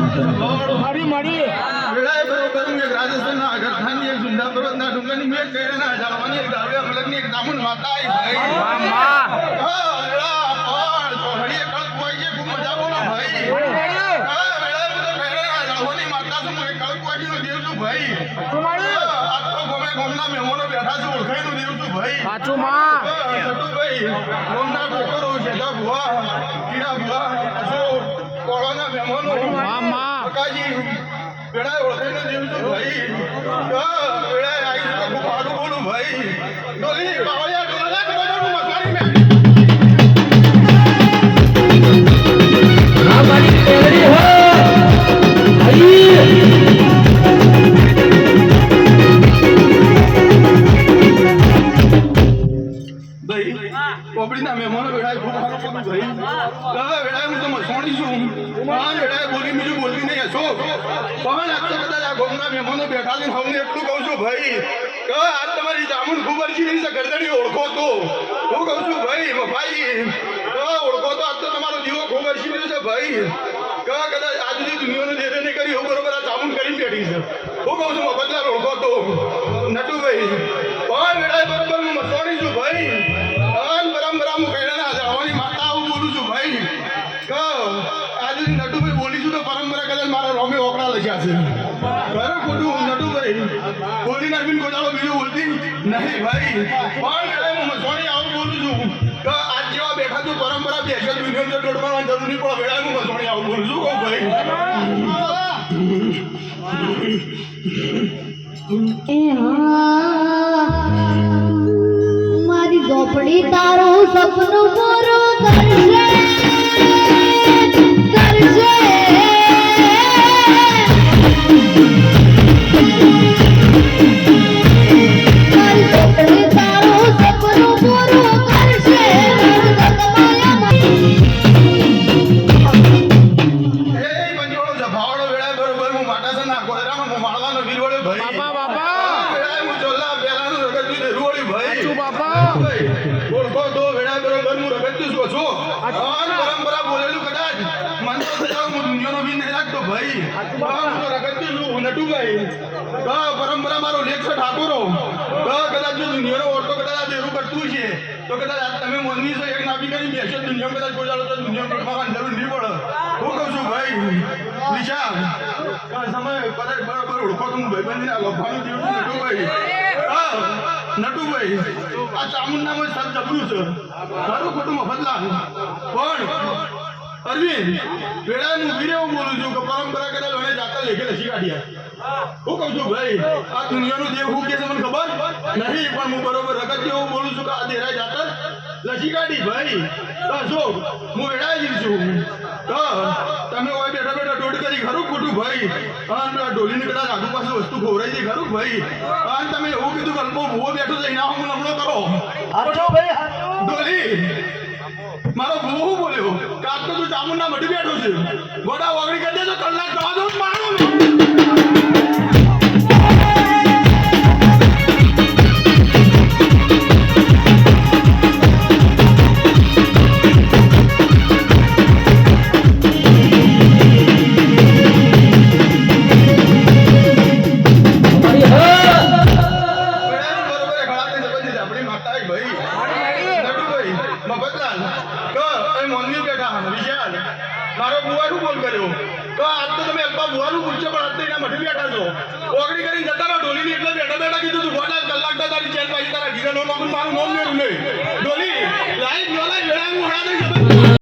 મારી મારી વેળાએ બરોબર હું એક રાજસ્થાનના અગરખાની એક સુંદર પર્વતના ડુંગરની મેં કેળના ઝાડવાની એક ગાવે અમલકની એક દામણ માતા આવી ભાઈ મામા વેળા પણ ચોહડીએ કળક વાગીએ ખૂબ મજા બોલો ભાઈ વેળાએ બધા કેળના ઝાડવાની માતા છું હું એક કળક વાગીનો દેવ છું ભાઈ આજ તો ગમે ગમના મહેમાનો બેઠા છું ઓળખાઈનો દેવ છું ભાઈ સાચું માં ભાઈ ગમના ડોક્ટરો શેઠા ભુવા કીડા ભુવા અશોક કોળાના મહેમાનો મામા કાકાજી વેળાએ ઓળખાઈને દેવ છું ભાઈ વેળાએ આવી તો ખૂબ સારું બોલું ભાઈ ડોલી બાવળિયા ડોલા કરોડનું મકવાણી મેં આ મારી કેળડી હો ભાઈ કોબડીના મહેમાનો વેળાએ ખૂબ સારું બોલું ભાઈ વેળાએ હું તો મસોણી છું વેળાએ બોલી બીજું બોલતી નહીં અશોક પણ આજ તો કદાચ આ ગોમના મહેમાનો બેઠા છે હું એટલું કહું છું ભાઈ કે આજ તમારી જામુન ખૂબ અરજી રહી છે ગરદડી ઓળખો તો હું કહું છું ભાઈ ભાઈ ઓળખો તો આજ તો તમારો જીવો ખૂબ અરજી રહ્યો છે ભાઈ કદાચ આજ સુધી દુનિયાને દેરે નહીં કરી એવું બરોબર આ જામુન કરીને બેઠી છે હું કહું છું મફતલાલ ઓળખો તો નટુભાઈ પણ વેળાએ બરોબર હું મસોણી છું ભાઈ પરંપરા હું કહેવાના જવાની માતા આવું બોલું છું ભાઈ આજે નટુભાઈ બોલીશું તો પરંપરા કદાચ મારા રોમે ઓકડા લખ્યા છે ખરું ખોટું નટુભાઈ બોલીને આવીને કોદાળો બીજું બોલતી નહીં ભાઈ પણ હું મસોણી આવું બોલું છું કે આજ જેવા બેઠા છું પરંપરા બેસે દુનિયા દોડવાની જરૂર નહીં પણ વેળા હું મસોણી આવું બોલું છું કહું ભાઈ મારી ઝોપડી તારું સપનું પૂરું કરશે કરશે મારી ઝોપડી તારું સપનું પૂરું કરશે બંજોળો જભાવડો વેળાએ બરોબર હું માટાસા ના ગોળરામાં હું માળવાનો વીરવડ્યો ભાઈ બાપા બાપા વેળાએ હું ચોલ્લા પહેલાનું રગડ્યું ધરુવડ્યું ભાઈ સાચું બાપા ઓળખો તો વેળાએ બરોબર હું રગડ્યું છું છું પરંપરા બોલેલું કદાચ મને તો હું દુનિયાનો બી નહીં રાખતો ભાઈ હું તો રગડ્યું છું નટુભાઈ પરંપરા મારો લેખ છે ઠાકોરો કદાચ જો દુનિયાનો ઓળખો કદાચ આ દેરું કરતું છે તો કદાચ આજ તમે મોનવી છો એક નાભી કરી બેસો દુનિયા કદાચ કોઈ જાણો તો દુનિયા કરવાની જરૂર નહીં પડે હું કહું છું ભાઈ નિશા સમય કદાચ બરાબર ઓળખો તો હું ભાઈબંધીને લખવાનું દેવું છું નટુભાઈ નટુભાઈ આ ચામુંડામાં સર જબરું છે મારું ખોટું મફતલાલ પણ અરવિંદ વેળાએ હું વીરે એવું બોલું છું કે પરંપરા કદાચ મને જાતા લેખે લસી કાઢ્યા હું કહું છું ભાઈ આ દુનિયાનો દેવ હું કે છે મને ખબર નહીં પણ હું બરોબર રગત એવું બોલું છું કે આ દેરાય જાતા લસી કાઢી ભાઈ જો હું વેળાએ જ છું તમે ઓય બેઠા બેઠા દોડ કરી ખરું ખોટું ભાઈ અને ડોલીને કદાચ આગુ પાછું વસ્તુ ખોવરાઈ છે ખરું ભાઈ અને તમે એવું કીધું કે અલ્પો ભૂવો બેઠો છે એના હું લમણો કરો ડોલી મારો ભૂવો બોલ્યો કાક તો તું ચામુંડા મઢી બેઠો છે ગોડા વાગડી કરી દેજો કલાક જવા દઉં મારો મારો બુવાનું બોલ કર્યો તો આજ તો તમે અલ્પા બુવાનું પૂછ્યો પણ આજ તો એના મઠી બેઠા છો ઓગળી કરીને જતા રહો ડોલીની એટલે બેઠા બેઠા કીધું તું ગોડા કલાક તારી ચેન પાછી તારા ઘીરા નો મારું નામ મેળવું નહીં